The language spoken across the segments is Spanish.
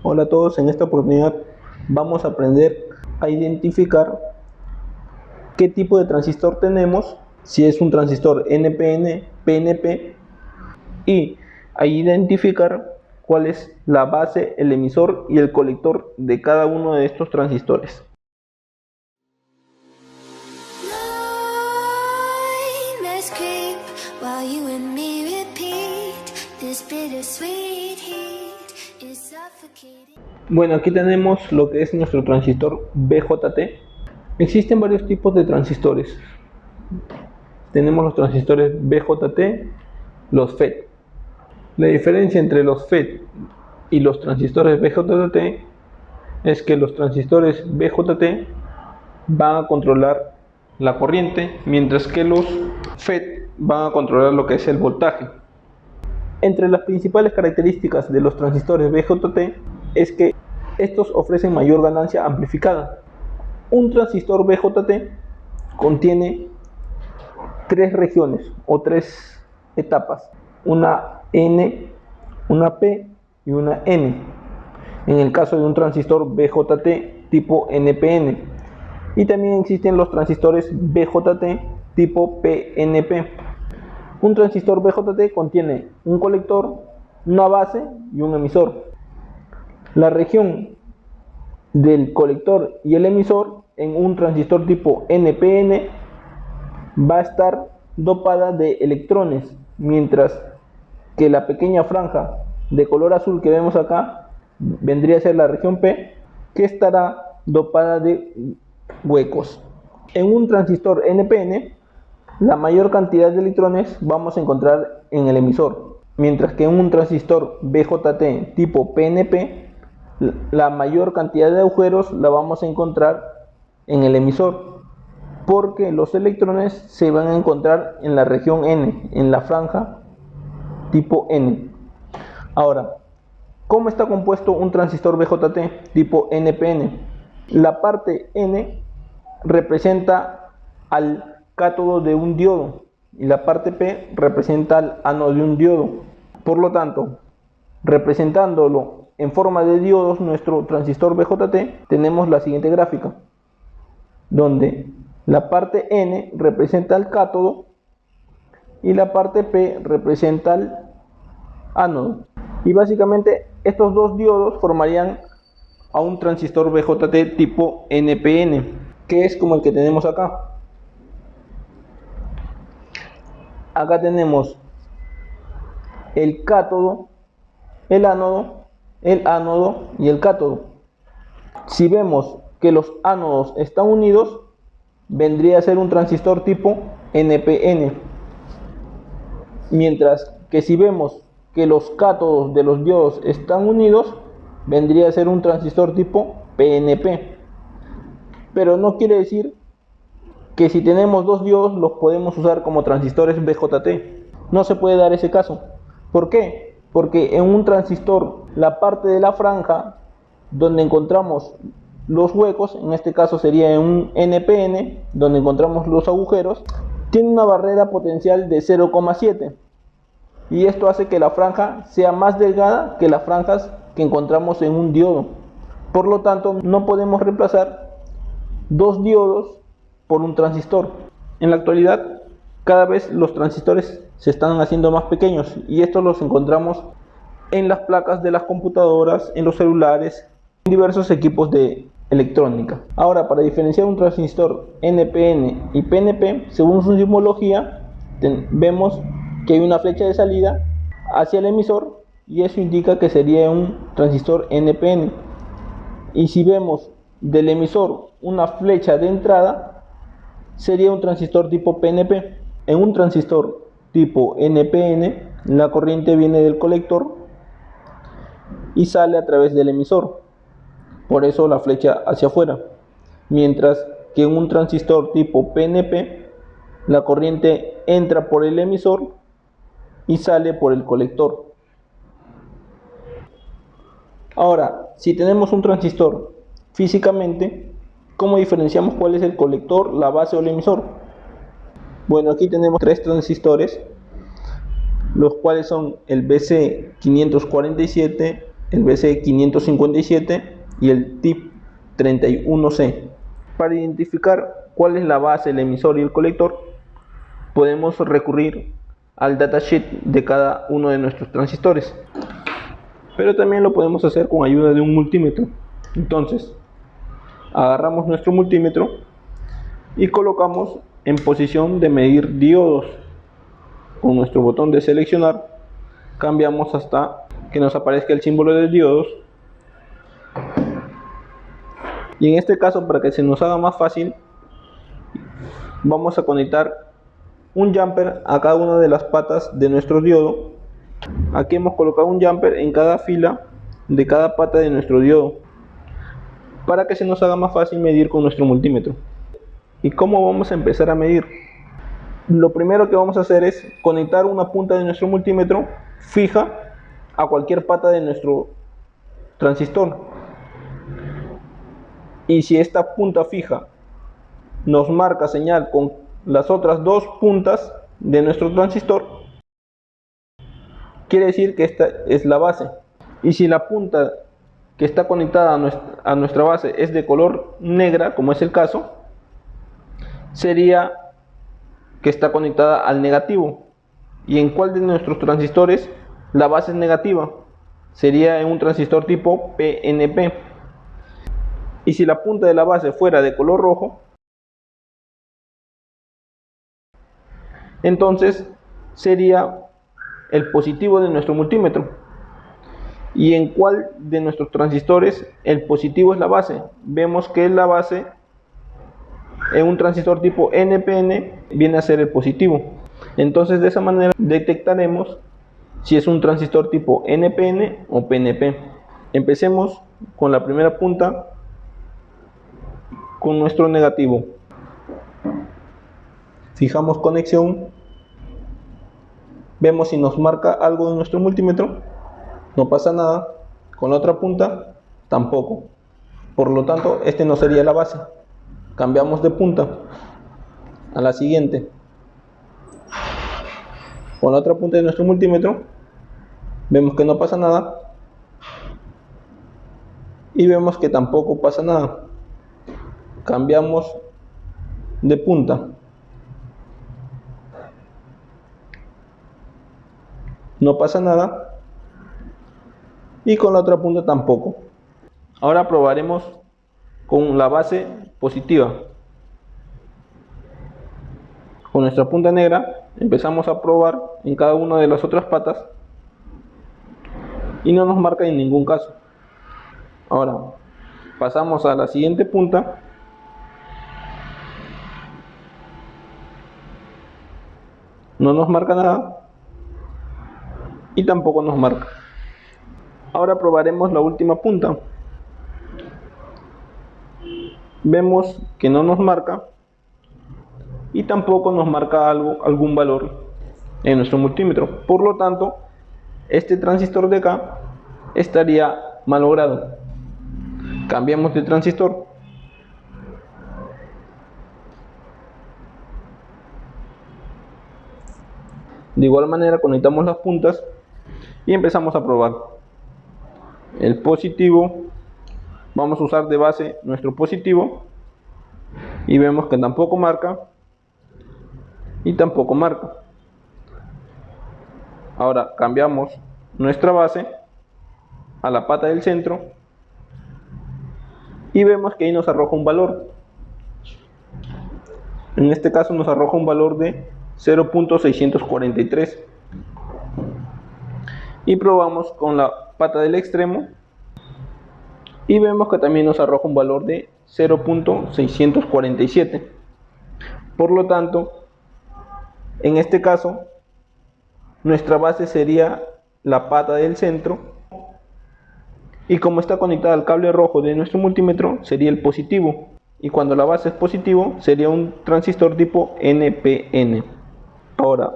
Hola a todos, en esta oportunidad vamos a aprender a identificar qué tipo de transistor tenemos, si es un transistor NPN, PNP, y a identificar cuál es la base, el emisor y el colector de cada uno de estos transistores. Bueno, aquí tenemos lo que es nuestro transistor BJT. Existen varios tipos de transistores. Tenemos los transistores BJT, los FET. La diferencia entre los FET y los transistores BJT es que los transistores BJT van a controlar la corriente, mientras que los FET van a controlar lo que es el voltaje. Entre las principales características de los transistores BJT es que estos ofrecen mayor ganancia amplificada. Un transistor BJT contiene tres regiones o tres etapas, una N, una P y una N, en el caso de un transistor BJT tipo NPN. Y también existen los transistores BJT tipo PNP. Un transistor BJT contiene un colector, una base y un emisor. La región del colector y el emisor en un transistor tipo NPN va a estar dopada de electrones, mientras que la pequeña franja de color azul que vemos acá vendría a ser la región P, que estará dopada de huecos. En un transistor NPN, la mayor cantidad de electrones vamos a encontrar en el emisor, mientras que en un transistor BJT tipo PNP, la mayor cantidad de agujeros la vamos a encontrar en el emisor, porque los electrones se van a encontrar en la región N, en la franja tipo N. Ahora, ¿cómo está compuesto un transistor BJT tipo NPN? La parte N representa al cátodo de un diodo y la parte P representa al ánodo de un diodo. Por lo tanto, representándolo en forma de diodos, nuestro transistor BJT, tenemos la siguiente gráfica, donde la parte N representa al cátodo y la parte P representa al ánodo. Y básicamente estos dos diodos formarían a un transistor BJT tipo NPN, que es como el que tenemos acá. Acá tenemos el cátodo, el ánodo y el cátodo. Si vemos que los ánodos están unidos, vendría a ser un transistor tipo NPN. Mientras que si vemos que los cátodos de los diodos están unidos, vendría a ser un transistor tipo PNP. Pero no quiere decir que si tenemos dos diodos los podemos usar como transistores BJT. No se puede dar ese caso. ¿Por qué? Porque en un transistor, la parte de la franja donde encontramos los huecos, en este caso sería en un NPN, donde encontramos los agujeros, tiene una barrera potencial de 0,7, y esto hace que la franja sea más delgada que las franjas que encontramos en un diodo. Por lo tanto, no podemos reemplazar dos diodos por un transistor. En la actualidad, cada vez los transistores se están haciendo más pequeños, y estos los encontramos en las placas de las computadoras, en los celulares, en diversos equipos de electrónica. Ahora, para diferenciar un transistor NPN y PNP, según su simbología, vemos que hay una flecha de salida hacia el emisor, y eso indica que sería un transistor NPN. Y si vemos del emisor una flecha de entrada, sería un transistor tipo PNP. En un transistor tipo NPN, la corriente viene del colector y sale a través del emisor, por eso la flecha hacia afuera. Mientras que en un transistor tipo PNP, la corriente entra por el emisor y sale por el colector. Ahora, si tenemos un transistor físicamente, ¿cómo diferenciamos cuál es el colector, la base o el emisor? Bueno, aquí tenemos tres transistores, los cuales son el BC547, el BC557 y el TIP 31C. Para identificar cuál es la base, el emisor y el colector, podemos recurrir al datasheet de cada uno de nuestros transistores, pero también lo podemos hacer con ayuda de un multímetro. Entonces, agarramos nuestro multímetro y colocamos en posición de medir diodos. Con nuestro botón de seleccionar, cambiamos hasta que nos aparezca el símbolo de diodos. Y en este caso, para que se nos haga más fácil, vamos a conectar un jumper a cada una de las patas de nuestro diodo. Aquí hemos colocado un jumper en cada fila de cada pata de nuestro diodo, para que se nos haga más fácil medir con nuestro multímetro. ¿Y cómo vamos a empezar a medir? Lo primero que vamos a hacer es conectar una punta de nuestro multímetro fija a cualquier pata de nuestro transistor. Y si esta punta fija nos marca señal con las otras dos puntas de nuestro transistor, quiere decir que esta es la base. Y si la punta que está conectada a nuestra base es de color negra, como es el caso, sería que está conectada al negativo. ¿Y en cuál de nuestros transistores la base es negativa? Sería en un transistor tipo PNP. Y si la punta de la base fuera de color rojo, entonces sería el positivo de nuestro multímetro. ¿Y en cuál de nuestros transistores el positivo es la base? Vemos que la base en un transistor tipo NPN viene a ser el positivo. Entonces de esa manera detectaremos si es un transistor tipo NPN o PNP. Empecemos con la primera punta, con nuestro negativo. Fijamos conexión, vemos si nos marca algo en nuestro multímetro, no pasa nada. Con la otra punta tampoco, por lo tanto este no sería la base. Cambiamos de punta a la siguiente. Con la otra punta de nuestro multímetro vemos que no pasa nada y vemos que tampoco pasa nada. Cambiamos de punta, no pasa nada, y con la otra punta tampoco. Ahora probaremos con la base positiva. Con nuestra punta negra empezamos a probar en cada una de las otras patas y no nos marca en ningún caso. Ahora pasamos a la siguiente punta no nos marca nada y tampoco nos marca. Ahora probaremos la última punta. Vemos que no nos marca y tampoco nos marca algún valor en nuestro multímetro. Por lo tanto, este transistor de acá estaría malogrado. Cambiamos de transistor. De igual manera conectamos las puntas y empezamos a probar. El positivo, vamos a usar de base nuestro positivo y vemos que tampoco marca y tampoco marca. Ahora cambiamos nuestra base a la pata del centro y vemos que ahí nos arroja un valor. En este caso nos arroja un valor de 0.643 y probamos con la pata del extremo y vemos que también nos arroja un valor de 0.647. Por lo tanto, en este caso nuestra base sería la pata del centro y como está conectada al cable rojo de nuestro multímetro sería el positivo, y cuando la base es positivo sería un transistor tipo NPN. Ahora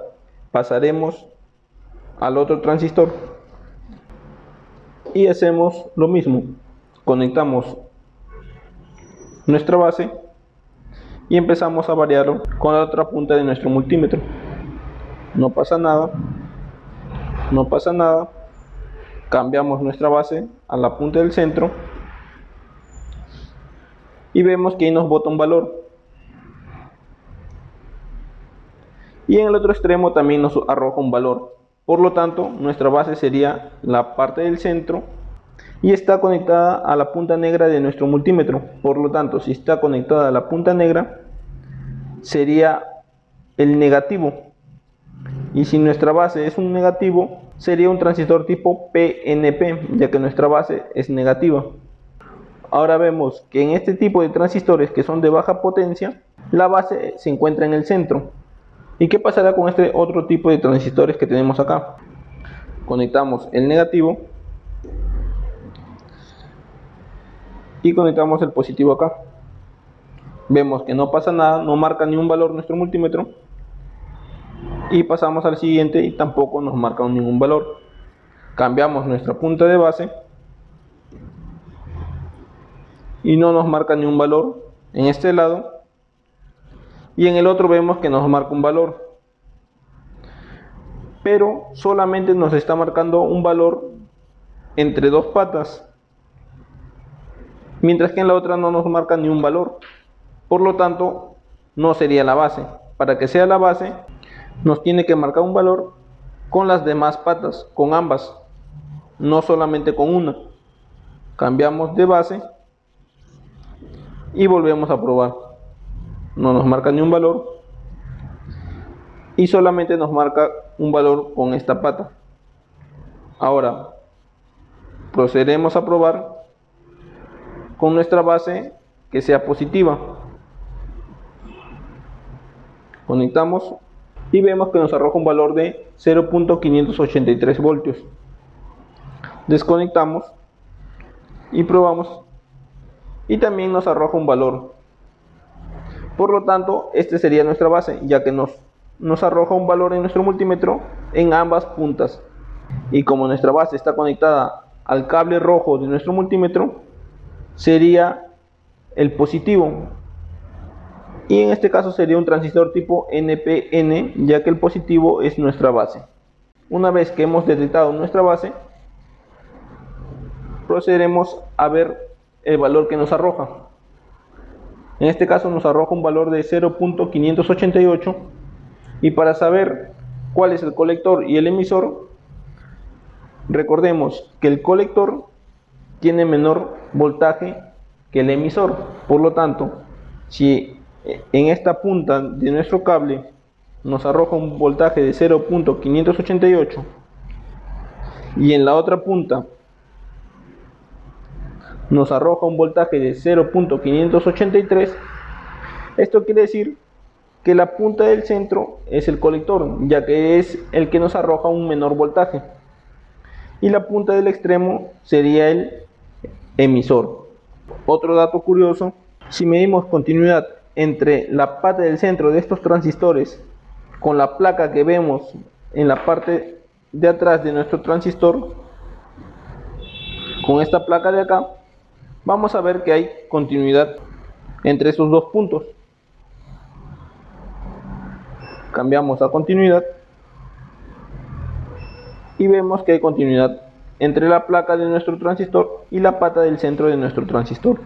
pasaremos al otro transistor y hacemos lo mismo. Conectamos nuestra base y empezamos a variarlo con la otra punta de nuestro multímetro. No pasa nada, no pasa nada Cambiamos nuestra base a la punta del centro y vemos que ahí nos bota un valor. Y en el otro extremo también nos arroja un valor. Por lo tanto, nuestra base sería la parte del centro y está conectada a la punta negra de nuestro multímetro. Por lo tanto, si está conectada a la punta negra, sería el negativo. Y si nuestra base es un negativo, sería un transistor tipo PNP, ya que nuestra base es negativa. Ahora vemos que en este tipo de transistores que son de baja potencia, la base se encuentra en el centro. ¿Y qué pasará con este otro tipo de transistores que tenemos acá? Conectamos el negativo y conectamos el positivo acá. Vemos que no pasa nada, no marca ni un valor nuestro multímetro. Y pasamos al siguiente y tampoco nos marca ningún valor. Cambiamos nuestra punta de base y no nos marca ni un valor en este lado, y en el otro vemos que nos marca un valor, pero solamente nos está marcando un valor entre dos patas, mientras que en la otra no nos marca ni un valor. Por lo tanto, no sería la base. Para que sea la base, nos tiene que marcar un valor con las demás patas, con ambas, no solamente con una. Cambiamos de base y volvemos a probar. No nos marca ni un valor y solamente nos marca un valor con esta pata. Ahora procederemos a probar con nuestra base que sea positiva. Conectamos y vemos que nos arroja un valor de 0.583 voltios. Desconectamos y probamos y también nos arroja un valor. Por lo tanto, este sería nuestra base, ya que nos arroja un valor en nuestro multímetro en ambas puntas. Y como nuestra base está conectada al cable rojo de nuestro multímetro, sería el positivo. Y en este caso sería un transistor tipo NPN, ya que el positivo es nuestra base. Una vez que hemos detectado nuestra base, procederemos a ver el valor que nos arroja. En este caso nos arroja un valor de 0.588, y para saber cuál es el colector y el emisor, recordemos que el colector tiene menor voltaje que el emisor. Por lo tanto, si en esta punta de nuestro cable nos arroja un voltaje de 0.588 y en la otra punta nos arroja un voltaje de 0.583, esto quiere decir que la punta del centro es el colector, ya que es el que nos arroja un menor voltaje, y la punta del extremo sería el emisor. Otro dato curioso: si medimos continuidad entre la pata del centro de estos transistores con la placa que vemos en la parte de atrás de nuestro transistor, con esta placa de acá, vamos a ver que hay continuidad entre esos dos puntos. Cambiamos a continuidad y vemos que hay continuidad entre la placa de nuestro transistor y la pata del centro de nuestro transistor.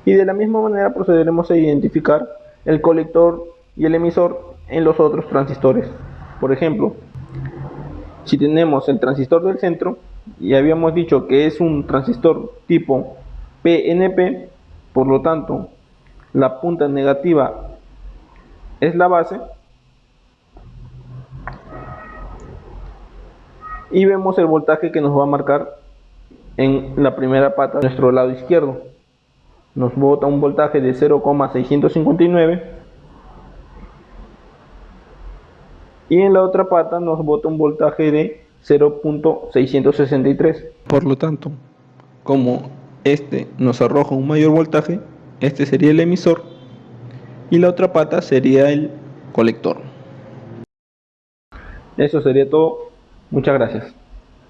Y de la misma manera procederemos a identificar el colector y el emisor en los otros transistores. Por ejemplo, si tenemos el transistor del centro y habíamos dicho que es un transistor tipo PNP, por lo tanto la punta negativa es la base, y vemos el voltaje que nos va a marcar en la primera pata de nuestro lado izquierdo. Nos bota un voltaje de 0,659 y en la otra pata nos bota un voltaje de 0.663. Por lo tanto, como este nos arroja un mayor voltaje, este sería el emisor y la otra pata sería el colector. Eso sería todo. Muchas gracias.